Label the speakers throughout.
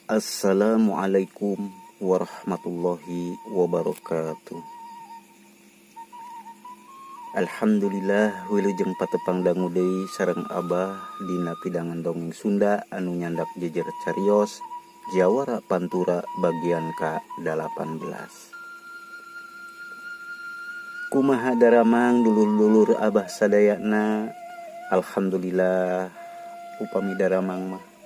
Speaker 1: Assalamualaikum warahmatullahi wabarakatuh. Alhamdulillah wilujeng patepang dangu deui sareng Abah dina pidangan dongeng Sunda anu nyandak jejer carios Jawara Pantura bagian ke-18. Kumaha daramang dulur-dulur Abah sadayana. Alhamdulillah upami daramang mah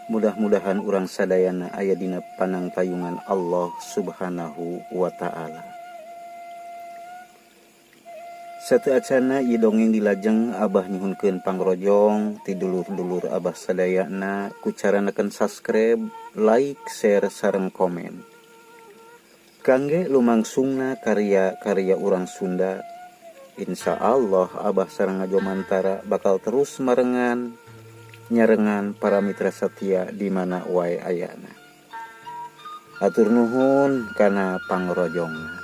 Speaker 1: mudah-mudahan urang sadayana aya dina panangtayungan Allah Subhanahu wa ta'ala. Sateacana ieu dongeng dilajeng Abah nyuhunkeun pangrojong ti dulur-dulur Abah sadayana ku caranakeun subscribe, like, share sareng komen. Kangge lumangsungna karya-karya urang Sunda, insyaallah Abah sareng ngajomantara bakal terus marengan nyarengan para mitra setia di mana wae ayana. Atur nuhun kana pangrojongna.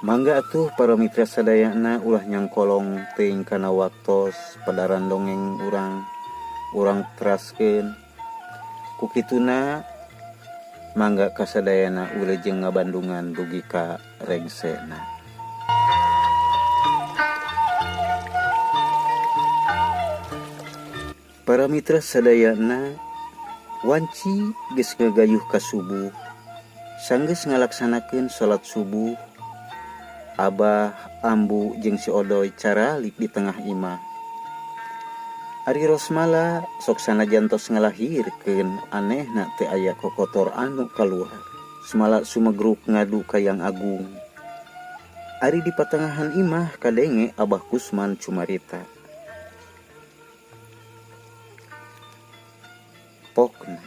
Speaker 1: Mangga atuh para mitra sadayana ulah nyangkolong teuing kana waktos padaran dongeng urang teraskeun. Ku kituna mangga kasadayana wilujeng ngabandungan dugi ka rengsena. Para mitra sadayana, wanci geus ngagayuh ka subuh. Sanggeus ngalaksanakeun salat subuh, Abah, Ambu jeung si Odoy caralik di tengah imah. Ari rosmala sok sanajan tos ngalahirkeun anehna teu aya kokotor anu kaluar. Semala sumegruk ngadu ka Yang Agung. Ari di patangahan imah kadenge Abah Kusman cumarita. Pokna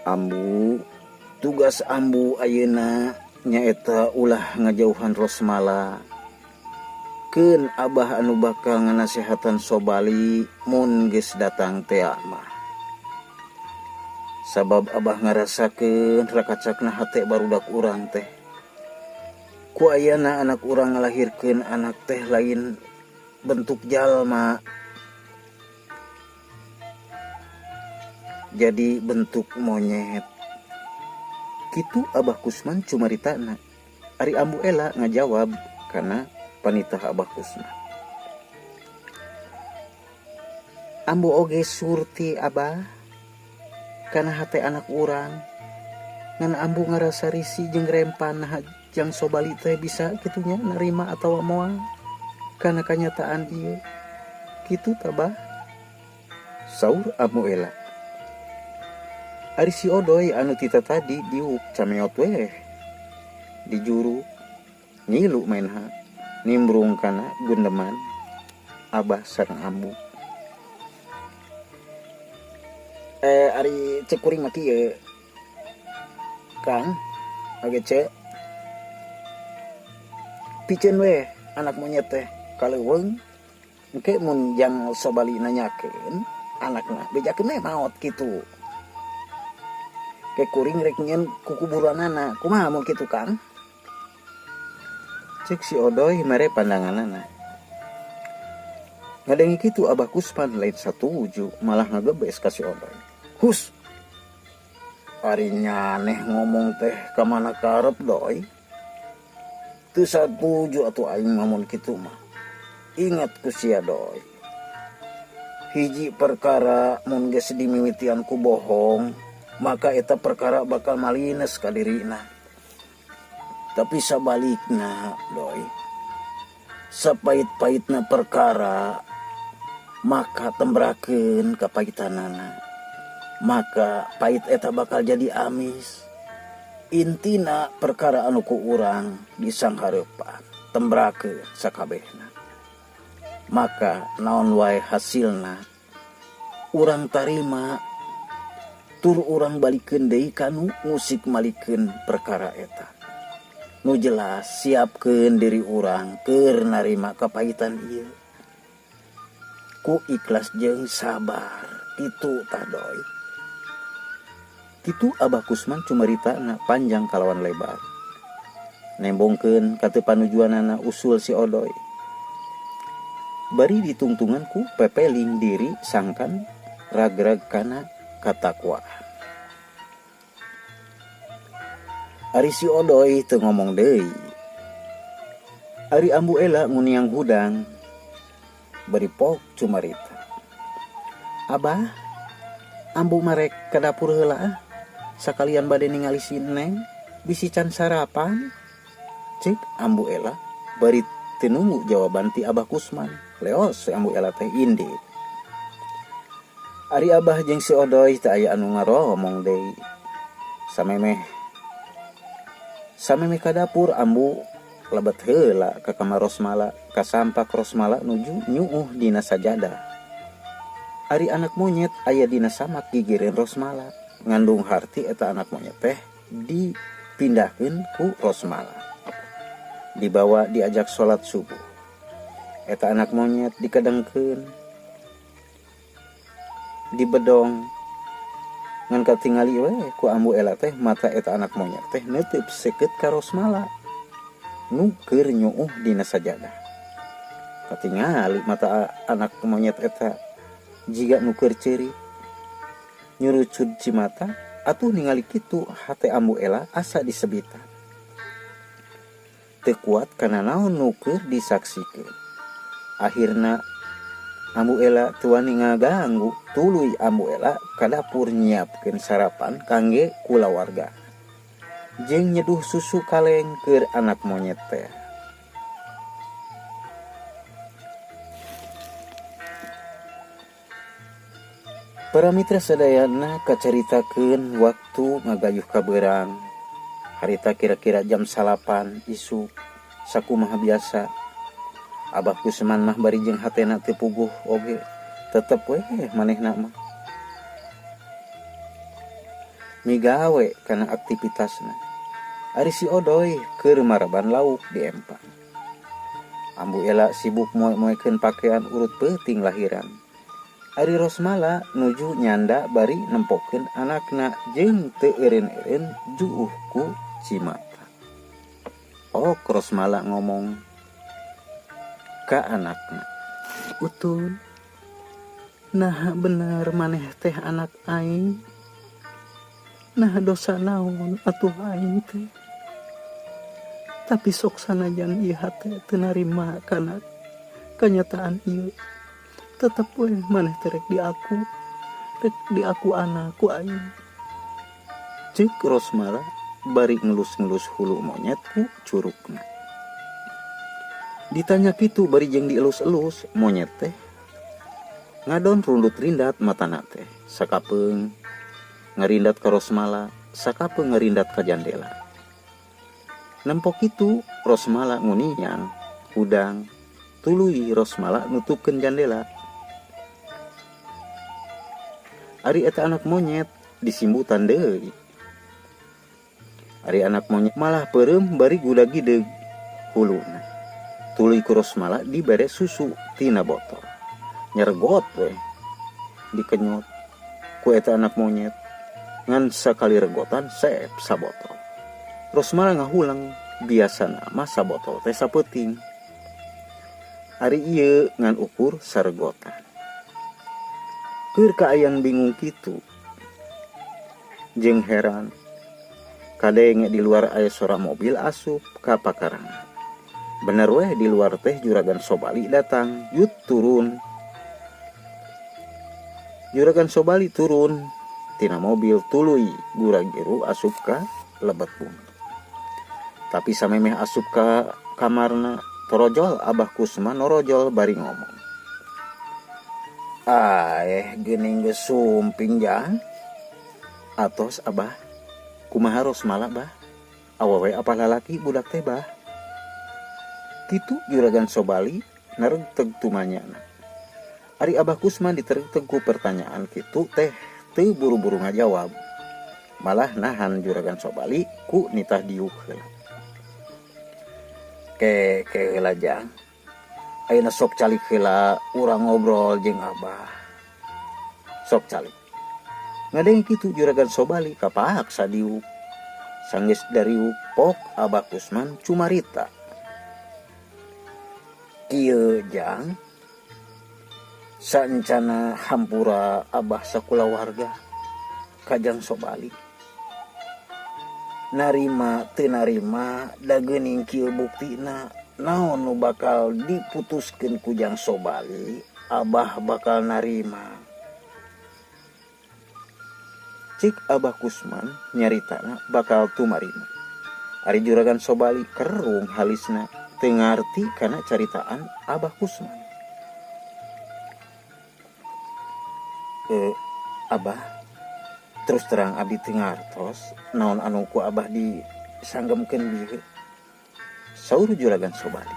Speaker 1: Ambu, tugas Ambu ayeuna nyaeta ulah ngajauhan rosmala. Keun Abah anu bakal nganasehatan Sobali mun geus datang teh mah. Sabab Abah ngarasakeun rakacakna hate barudak urang teh. Ku ayeuna anak urang ngalahirkeun anak teh lain bentuk jalma, jadi bentuk monyet. Kitu Abah Kusman cumaritana. Ari Ambu ela ngajawab kana panitah Abah Kusman. Ambu oge surti Abah kana hate anak urang. Ngan Ambu ngarasa risi jeung rempan jang Sobali teh bisa kitunya narima atawa moal kana kanyataan ieu. Kitu tabah saur Ambu ela. Ari si Odoy anu tita tadi diuk cameot weh di juru ngilu mainha nimbrung kana gundeman Abah sareng Ambu. Ari cek kuring mah kieu Kang age cek piceun weh anak monyet teh kaleuweung engke mun jang Sobali nanyakeun anakna bejakeun maot kitu. Ke kuring rek nyen kukuburanana kumaha mun kitu Kang? Cek si Odoy mere pandanganana. Ngadengi kitu Abah Kusman lain satuju malah ngagebes ka si Odoy. Hus. Ari nyaneh ngomong teh ka mana karep Doy? Teu satuju atuh aing ngomong kitu mah. Ingat ku sia Doy. Hiji perkara mun geus dimimitian ku bohong, maka eta perkara bakal malines ka dirina. Tapi sabalikna Doy, sapait-paitna perkara maka tembrakeun kapahitanana, maka pait eta bakal jadi amis. Intina perkara anu ku urang disanghareupan tembrakeun sakabehna, maka naon wae hasilna urang tarima tur urang balikeun deui kanu ngusik malikeun perkara eta. Nu jelas siapkeun diri urang keur narima kapahitan ieu ku ikhlas jeung sabar. Kitu tah Doy. Kitu Abah Kusman cumaritana panjang kalawan lebar. Nembongkeun ka teu panujuanana usul si Odoy. Bari ditungtungan ku pepeling diri sangkan ragrag kana katakwaan. Ari si Odoy teu ngomong deui. Ari ambu ela nguniang hudang bari pok cumarita. Abah, ambu marek ka dapur heula sakalian bade ningali si Neng bisi can sarapan. Cek ambu ela bari teu nunggu jawaban ti Abah Kusman. Leos ambu ela teh indi. Ari Abah jeung si Odoy teu aya anu ngaromong deui. Sameme ka dapur ambu lebet heula ka kamar Rosmala, kasampak Rosmala nuju nyuuh dina sajadah. Ari anak monyet aya dina samak gigireun Rosmala, ngandung harti eta anak monyet teh dipindahkeun ku Rosmala. Dibawa diajak salat subuh. Eta anak monyet dikadengkeun, dibedong, ngan katingali we ku ambu ela teh mata eta anak monyet teh neuteub seukeut ka Rosmala nu keur nyuuh dina sajadah. Katingali mata anak monyet eta jiga nu keur ceuri nyurucud cimata. Atuh ningali kitu hate ambu ela asa disebitan. Teu kuat kana naon nu keur disaksikeun. Akhirna ambu ela teu wani ngaganggu, tuluy ambu ela ka dapur nyiapkeun sarapan kangge kulawarga. Jeung nyeduh susu kaleng keur anak monyet teh. Para mitra sadayana kacaritakeun waktu ngagayuh ka beurang. Harita kira-kira jam 8 isuk sakumaha biasa. Abah Kusman mah bari jeung hatena teu puguh oge, tetep we manehna mah migawe kana aktivitasna. Ari si Odoy keur maraban lauk di empang. Ambu ela sibuk moe-moekeun pakean urut peuting lahiran. Ari Rosmala nuju nyanda bari nempokeun anakna jeung teu eureun-eureun juuh ku cimata. Rosmala ngomong ka anakna, "Utun, naha bener maneh teh anak aing? Naha dosa naon atuh aing teh? Tapi sok sanajan ieu hate teu narima kana kenyataan ieu, tetep we maneh teh rek diaku anak ku aing." Cek Rosmala bari ngelus-ngelus hulu monyet ku curugna. Ditanya kitu bari jeung dielus-elus monyet teh ngadon rundut rindat matana teh, sakapeung ngarindat ka Rosmala, sakapeung ngarindat ka jandela. Nempok kitu Rosmala nguniang hudang, tuluy Rosmala nutupkeun jandela. Ari eta anak monyet disimbutan deui. Ari anak monyet malah peureum bari gudag-gideg huluna. Tuluy ku Rosmala dibere susu tina botol. Nyergot we dikenyot ku eta anak monyet. Ngan sakali regotan seep sabotol. Rosmala ngahulang biasana mah sabotol teh sapeuting. Ari ieu ngan ukur saregotan. Keur kaayang bingung kitu jeung heran. Kadenge di luar aya suara mobil asup ka pakarangan. Bener weh di luar teh Juragan Sobali datang. Yut turun. Juragan Sobali turun tina mobil, tuluy gura-giru asup ka lebet bumi. Tapi samemeh asup ka kamarna torojol Abah Kusman norojol bari ngomong, geuning geus sumping jang. Atos Abah, kumaha Rosmala bah? Awewe apa lalaki budak teh bah? Kitu Juragan Sobali nareuteg tumanyana. Ari Abah Kusman ditereuteg ku pertanyaan kitu teh teu buru-buru ngajawab. Malah nahan Juragan Sobali ku nitah diuk heula. Ke heula jang. Ayeuna sok calik heula urang ngobrol jeung Abah. Sok calik. Ngadeng kitu Juragan Sobali kapaksa diuk. Sanggeus dariuk pok Abah Kusman cumarita. Kieu jang, Saencana hampura abah sakulawarga kajang Sobali. Narima teu narima da geuning kieu buktina naon nu bakal diputuskeun ku Jang Sobali, abah bakal narima. Cik Abah Kusman nyaritana bakal tumarima. Ari Juragan Sobali kerung halisna teu ngarti kana caritaan Abah Kusman. Abah, terus terang abdi teu ngartos naon anu ku abah disanggemkeun bieu. Saur Juragan Sobali.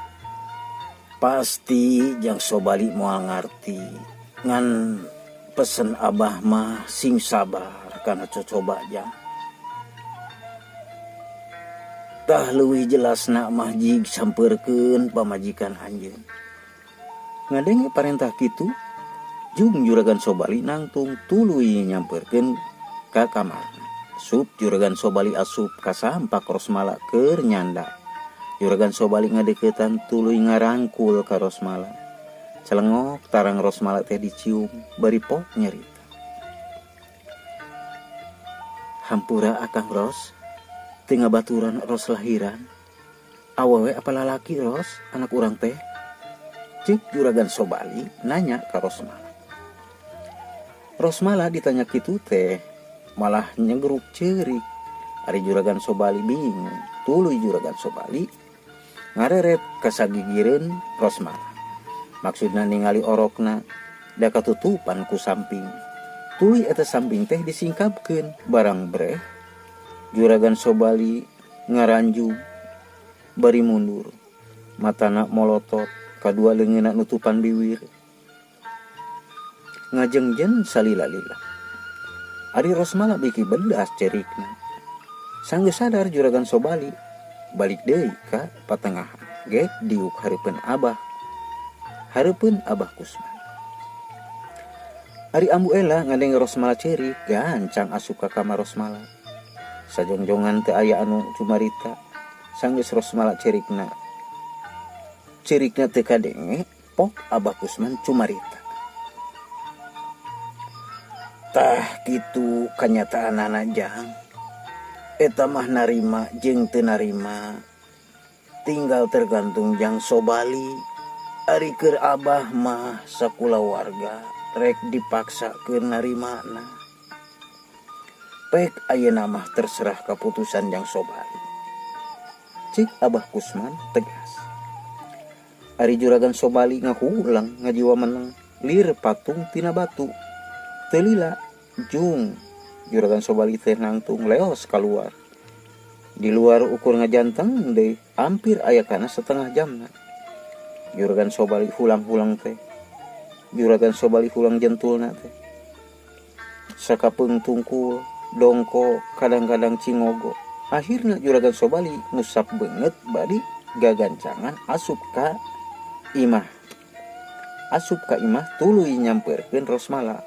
Speaker 1: Pasti Jang Sobali moal ngarti ngan pesen abah mah sing sabar kana cocoba Jang. Tah leuwih jelasna mah jig sampeurkeun pamajikan anjeun. Ngadenge parentah kitu, jung Juragan Sobali nangtung tuluy nyampeurkeun ka kamarna. Sup Juragan Sobali asup ka sampak Rosmala keur nyanda. Juragan Sobali ngadeuketan tuluy ngarangkul ka Rosmala. Celengok tarang Rosmala teh dicium bari pok nyarita. Hampura Akang Ros, teu ngabaturan Ros lahiran. Awewe apa lalaki Ros, anak urang teh? Cik Juragan Sobali nanya ka Rosmala. Rosmala ditanya kitu teh malah nyegeruk ceurik. Ari Juragan Sobali bingung. Tuluy Juragan Sobali ngareret kasagigireun Rosmala. Maksudna ningali orokna da katutupan ku samping. Tuluy eta samping teh disingkapkeun barang breh. Juragan Sobali ngaranjung bari mundur. Matana molotot, kadua leungeunna nutupan biwir. Ngajengjen salila-lila. Ari Rosmala biki bedas cerikna. Sanggeus sadar Juragan Sobali balik deui ka patengahan. Gek diuk hareupeun Abah Kusman. Ari ambu ela ngadenge Rosmala cerik gancang asup ka kamar Rosmala. Sajongjongan teu aya anu cumarita. Sanggeus Rosmala cerikna teu kadenge pok Abah Kusman cumarita. Tah kitu kanyataanana Jang. Eta mah narima jeung teu narima tinggal tergantung Jang Sobali. Ari keur abah mah sakulawarga rek dipaksakeun narimana. Pek ayeuna mah terserah kaputusan Jang Sobali. Cik Abah Kusman tegas. Ari Juragan Sobali ngakuulang ngajiwa meneng lir patung tina batu. Teu lila jung Juragan Sobali teh nangtung leos kaluar. Di luar ukur ngajanteng deui hampir aya kana setengah jamna. Juragan Sobali hulang-hulang teh. Juragan Sobali hulang jentulna teh. Sakapeung tungkul, dongko, kadang-kadang cingogo. Akhirna Juragan Sobali ngusap beungeut bari gagancangan asup ka imah. Asup ka imah tuluy nyampeurkeun Rosmala.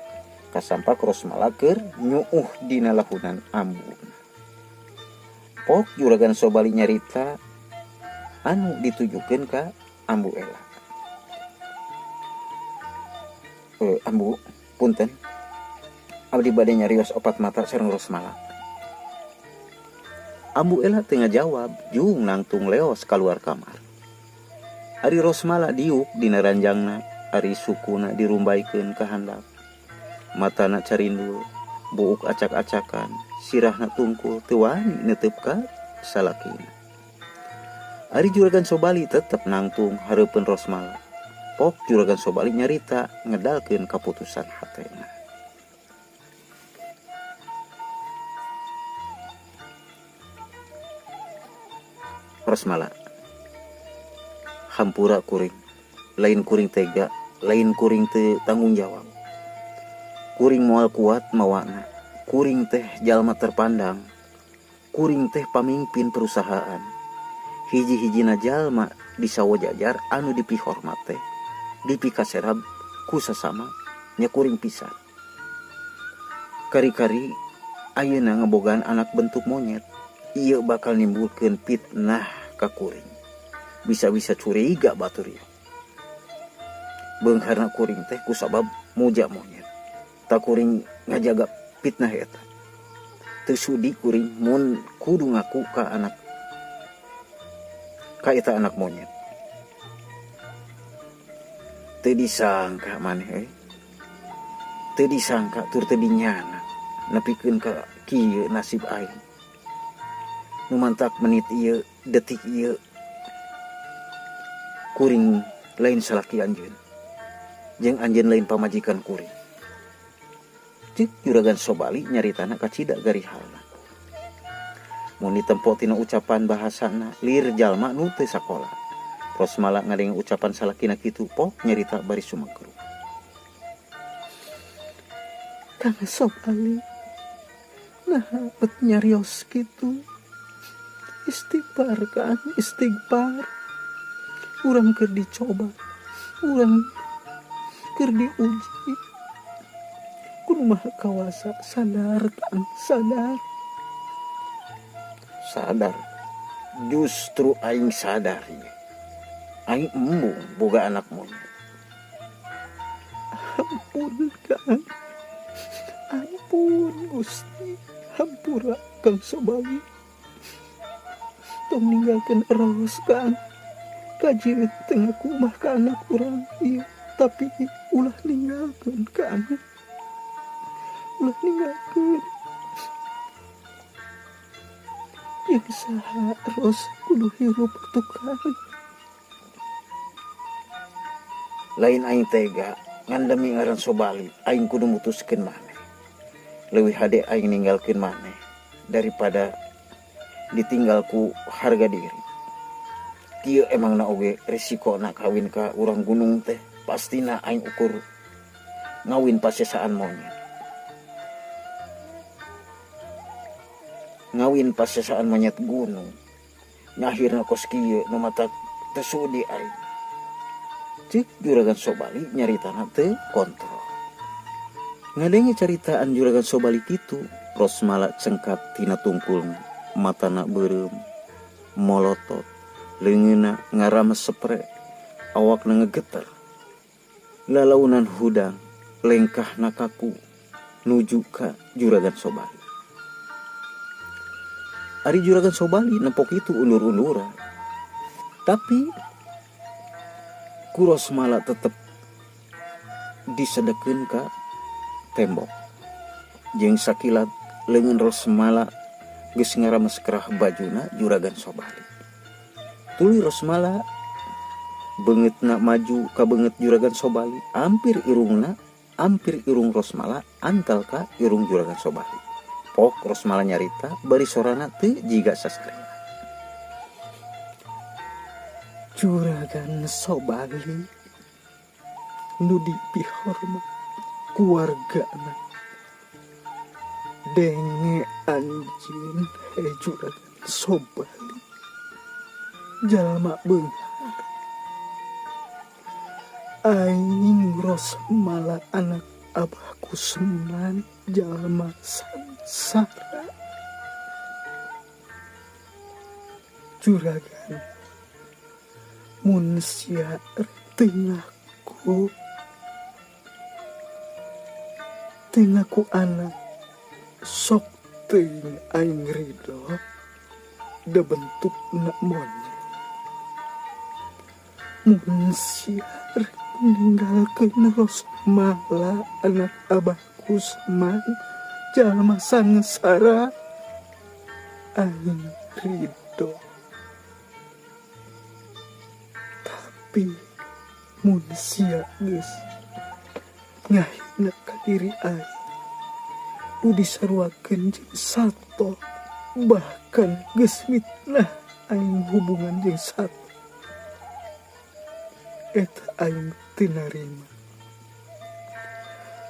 Speaker 1: Kasampak Rosmala keur nyuuh dina lahunan ambuna. Pok Juragan Sobali nyarita anu ditujukeun ka ambu ela. Ambu, punten. Abdi bade nyarios opat mata sareng Rosmala. Ambu ela teu ngajawab, jung nangtung leos kaluar kamar. Ari Rosmala diuk dina ranjangna, ari sukuna dirumbaikeun ka handap. Matana carindul, buuk acak-acakan, sirahna tungkul teu wani neuteub ka salakina. Ari Juragan Sobali tetep nangtung hareupeun Rosmala. Pok Juragan Sobali nyarita ngedalkeun kaputusan hatena. Rosmala, hampura kuring, lain kuring tega, lain kuring teu tanggung jawab. Kuring moal kuat mawana, kuring teh jalma terpandang, kuring teh pamimpin perusahaan. Hiji-hijina jalma di sawajajar anu dipihormat teh, dipikaserab ku sasama nya kuring pisan. Kari-kari ayeuna ngebogaan anak bentuk monyet, ieu bakal nimbulkeun fitnah ka kuring. Bisa-bisa curiga batur ieu. beungharna kuring teh kusabab muja monyet. Tak kuring ngajaga fitnah eta. Teu sudi kuring mun kudu ngaku ka eta anak monyet. Teu disangka maneh teu disangka tur teu dinyana nepikeun ka kieu nasib aing. Nu mantak menit ieu detik ieu kuring lain salaki anjeun. Jeung anjeun lain pamajikan kuring. Cik juragan Sobali nyaritana kacida garihalna. Mun ditempo tina ucapan bahasana lir jalma nu teu sakola. Rosmala ngadenge ucapan salakina kitu pok nyarita bari sumangkeru. Kang Sobali nah bet nyarios kitu. Istighfar kan, istighfar. Urang keur dicoba. Urang keur diuji. Kudu Maha Kawasa, sadar kan, sadar. Sadar. Justru aing sadar ya. Aing embung boga anak monyet. Ampun Kang. Ampun Gusti. Hampura Kang Sobali. Tong ninggalkeun eros Kang. Kaji tengah kumah ka anak urang ieu, tapi ulah ninggalkeun Kang. Ulah ninggalkeun. Yang saha eros kudu hirup atuh Kang. Lain aing tega ngan demi ngaran Sobali aing kudu mutuskeun maneh. Leuwih hade aing ninggalkeun maneh daripada ditinggalku harga diri. Kieu emangna oge risikona kawin ka urang gunung teh pastina aing ukur ngawin pasesaan monyet. Ngawin pasesaan monyet gunung. Nyahirna kos kieu nu matak teu sudi aing. Cik juragan Sobali nyaritana teu kontrol. Ngadenge caritaan juragan Sobali kitu, Rosmala cengkat tina tungkulna, matana beureum, molotot, leungeunna ngarames sepre, awakna ngegeter. Lalaunan hudang, lengkahna kaku, nuju ka juragan Sobali. Ari juragan Sobali nempok itu undur-unduran. Tapi ku Rosmala tetep disedekeun ka tembok. Jeung sakilat leungeun Rosmala geus ngarames kerah bajuna juragan Sobali. Tuluy Rosmala beungeutna maju ka beungeut juragan Sobali, ampir irung Rosmala antal ka irung juragan Sobali. Pok Rosmala nyarita bari sorana teu jiga sasarena. Juragan Sobali nu dipihormat keluargana denge anjeun juragan Sobali jalma beunghar aing Rosmala anak Abah Kusman jalma sansara. Juragan mun sia tengahku anak sok teuing aing ridho da bentukna monyet. Mun sia ninggalkeun Rosmala anak Abah Kusman jalma sangsara aing ridho. Tapi mun sia geus ngahina ka diri aing nu disaruakeun jeung sato, bahkan geus mitnah aing hubungan jeung sato, eta aing teu narima.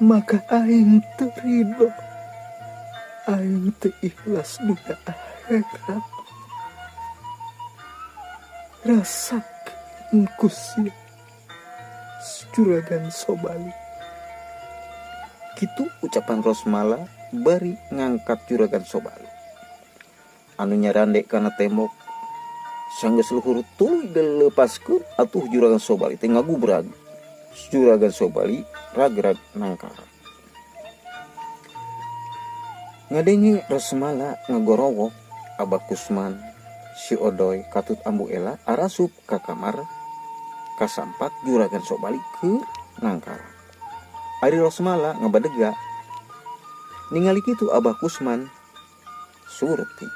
Speaker 1: Maka aing teu ridho, aing teu ikhlas dunia akhirat. Rasakeun Gusti juragan Sobali. Kitu ucapan Rosmala bari ngangkat juragan Sobali. Anu nyarande kana tembok sanggeus luhur tuluy dilepaskeun atuh juragan Sobali teh ngagubrag
Speaker 2: Juragan Sobali ragrag nangkara. Ngadengi Rosmala ngagorowok Abah Kusman si Odoy katut ambu ela arasup ka kamar kasampak Juragan Sobali ke nangkara. Ari Rosmala ngabadega ningali kitu Abah Kusman surti.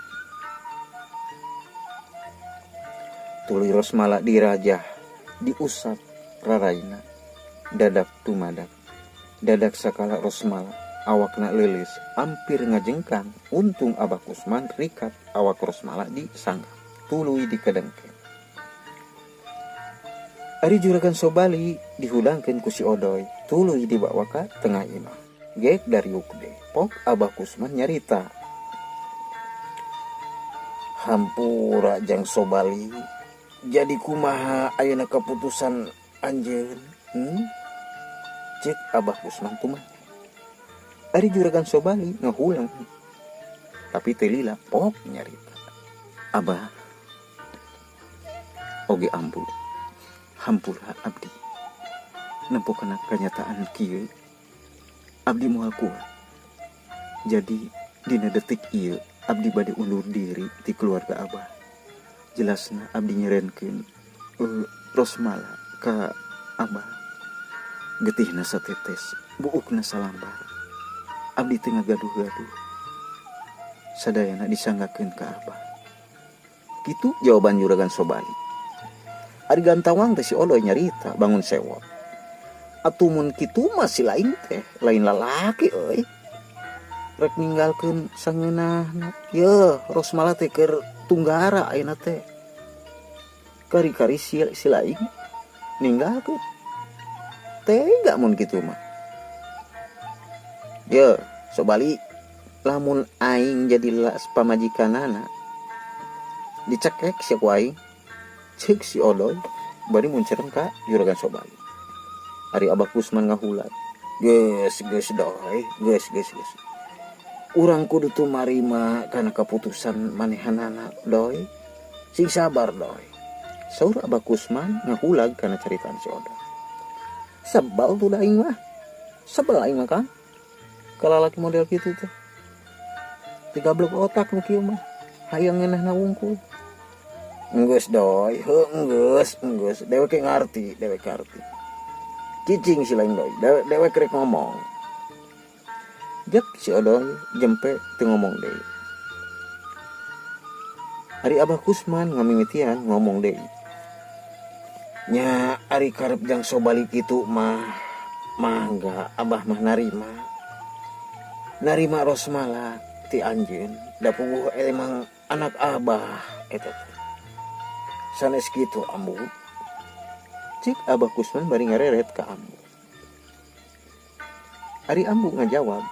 Speaker 2: Tuluy Rosmala dirajah diusap raraina dadak tumadak dadak sakala Rosmala awakna leuleus ampir ngajengkang untung Abah Kusman rikat awak Rosmala di sangga tuluy dikedengkeun. Ari Juragan Sobali dihudangkeun ku si Odoy tuluy dibawa ka tengah imah. Gek dari ukde pok Abah Kusman nyarita. Hampura Jang Sobali jadi kumaha ayeuna keputusan anjeun? Cek Abah Kusman tumah. Ari Juragan Sobali ngahulang. Tapi teu lila pok nyarita. Abah oge ambu. Hampura abdi. Nempo kana kenyataan kieu. Abdi moal kuat. Jadi dina detik ieu abdi bade undur diri ti keluarga Abah. Jelasna abdi nyerenkeun Rosmala ka Abah. Getihna satetes, buukna salambar. Abdi teu ngagaduh-gaduh. Sadayana disanggakeun ka Abah. Kitu jawaban Juragan Sobali. Ari gantawang teh si Odoy nyarita bangun sewot. Atumun kitu masih lain teh, lain lalaki euy. Rek ninggalkeun sangeunahna. Yeuh, Rosmala teh keur tunggara ayeuna teh. Kari-kari si lain ninggalkeun. Tega mun kitu mah. Yeuh, Sobali, lamun aing jadi las pamajikanana. Dicekek sia ku aing. Cek si Odoy bari muncereng ka Juragan Sobali. Ari Abah Kusman ngahulat. Geus doy, geus. Urang kudu tu marima kana keputusan manehanana doy. Sing sabar doy. Saur Abah Kusman ngahulag kana caritaan si Odoy. Sebal tuh aing mah. Sebel aing mah Kang. Kalalaki model kitu teh. Tiga blok otak nu kieu mah. Hayang ngeunahna wungkul. Enggeus doy, enggeus. Dewek ngarti. Cicing si lain doy, dewek rek ngomong. Jek si Odoy jempe teu ngomong deui. Ari Abah Kusman ngamimitian ngomong deui. Nya ari karep Jang Sobali kitu mah mangga Abah mah narima. Narima Rosmala ti anjeun, da puguh emang anak Abah eta teh. Sanes kitu ambu. Cik Abah Kusman bari ngareret ka ambu. Ari ambu ngajawab.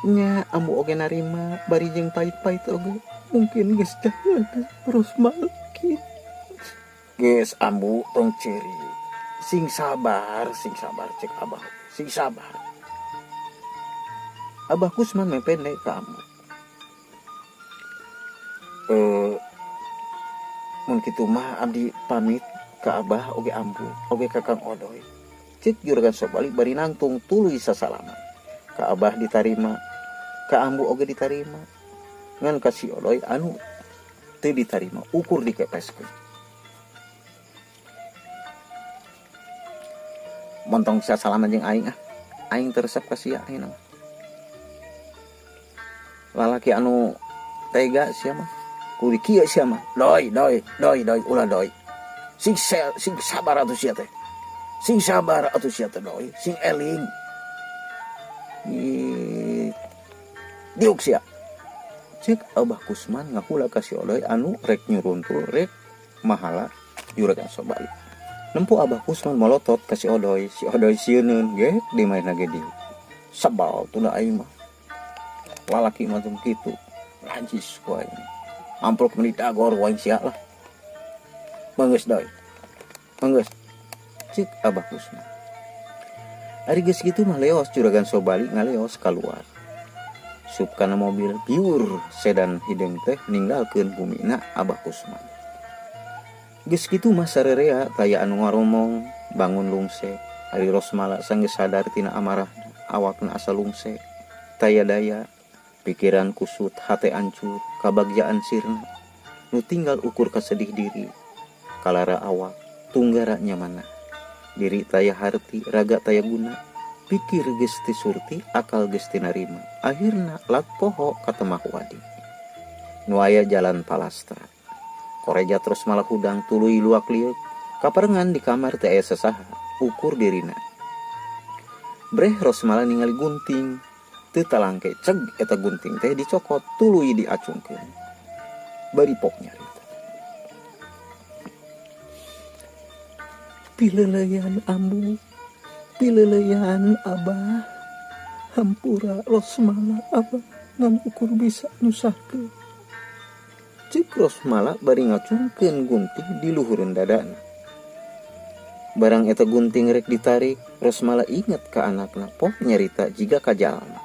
Speaker 2: Nya ambu oge narima bari jeung pait-pait oge. Mungkin geus jangan Rosmala kitu. Geus ambu tong ceri. Sing sabar cek Abah. Sing sabar. Abah Kusman mepende ka ambu. Mun kitu mah abdi pamit ka Abah oge ambu, oge ka Kang Odoy. Cik Juragan Sobali bari nangtung tuluy sasalaman. Ka Abah ditarima, ka ambu oge ditarima. Ngan ka si Odoy anu teu ditarima, ukur dikepeskeun. Montong sasalaman jeung aing aing teresep ka sia ayeuna. Lalaki anu tega sia mah. Kudu kieu sia mah. Doy, ulah doy. Sing sabar atuh sia teh. Sing sabar atuh sia teh doy. Sing eling. Diuk sia. Cek Abah Kusman ngahula ka si Odoy anu rek nyuruntul rek mahala Juragan Sobali. Nempo Abah Kusman molotot ka si Odoy sieuneun ge di maena ge diuk. Sabal tuh da aing mah. Lalaki macam kitu. Najis ku aing. Amplop menitagor waing sia lah. Manggeus doy. Manggeus. Cik Abah Kusman. Ari geus kitu mah leos Juragan Sobali ngaleos kaluar. Sup kana mobil piur sedan hideng teh ninggalkeun bumina Abah Kusman. Geus kitu mah sarerea taya anu ngaromong bangun lungsek. Ari Rosmala sanggeus sadar tina amarahna, awakna asa lungsek. Taya daya, pikiran kusut, hate ancur, kabagjaan sirna. Nu tinggal ukur kasedih diri, kalara awak, tunggara nyamanna. Diri taya harti, raga taya guna, pikir geus ti surti, akal geus ti narima. Akhirna lat poho katemah wadi. Nu aya jalan palastra. Koreja terus malah hudang tuluy luak liuk, kaparengan di kamar teh aya sasaha, ukur dirina. Breh Rosmala ningali gunting, teu talangke ceg eta gunting teh dicokot tuluy diacungkeun. Bari pok nyarita.
Speaker 1: Pileleyan ambu, pileleyan abah, hampura Rosmala abah ngan ukur bisa nyusahkeun.
Speaker 2: Cik Rosmala bari ngacungkeun gunting di luhureun dadana. Barang eta gunting rek ditarik, Rosmala inget ka anakna, pok nyarita jiga ka jalma.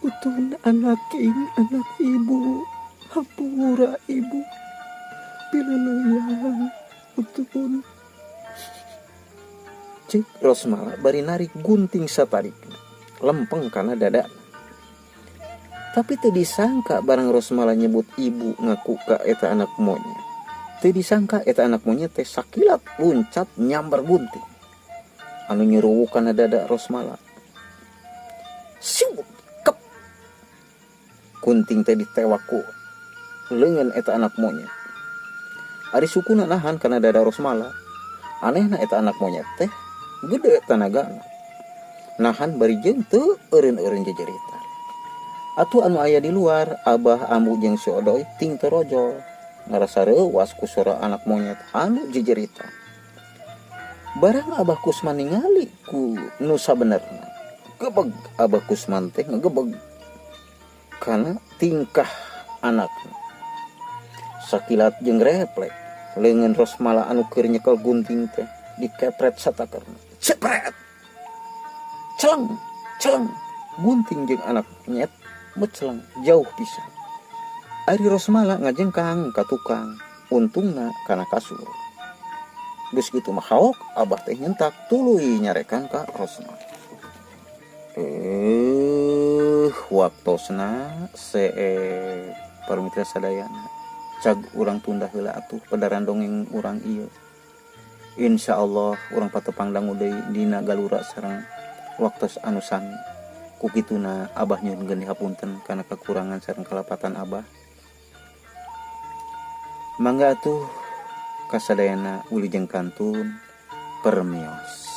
Speaker 1: Utun anak ibu, hampura ibu, pileleyan utun.
Speaker 2: Cik Rosmala bari narik gunting satarikna, lempeng kana dadana. Tapi teu disangka barang Rosmala nyebut ibu ngaku ka eta anak monyet. Teu disangka eta anak monyet teh sakilat luncat nyambar gunting. Anu nyuruh kana dada Rosmala. Siu kep. Gunting teh ditewak ku leungeun eta anak monyet. Ari sukuna nahan kana dada Rosmala. Anehna eta anak monyet teh gede tanagana. Nahan bari jeung teu eureun-eureun jejerita. Atuh anu aya di luar, abah ambu jeung si Odoy ting terojol. Ngarasa reuwas ku suara anak monyet anu jejerita. Barang Abah Kusman ningali ku nu sabenerna, gebeg Abah Kusman teh ngegebeg kana tingkah anakna. Sakilat jeung refleks leungeun Rosmala anu keur nyekel gunting teh dikepret satakerna. Cepret. Celeng, celeng. Gunting jeung anak monyet meceleng jauh pisan. Ari Rosmala ngajengkang ka tukang, untungna kana kasur. Geus kitu mah haok abah teh nyentak tuluy nyarekan ka Rosmala. Waktosna parmitra sadayana. Cag urang tunda heula atuh pedaran dongeng urang ieu. Insyaallah urang patepang dangu deui dina galura sareng waktos anu sami. Ku kituna abah nyuhun geuning hapunten kana kekurangan sareng kalapatan abah. Mangga atuh kasadayana uli jeung kantun permios.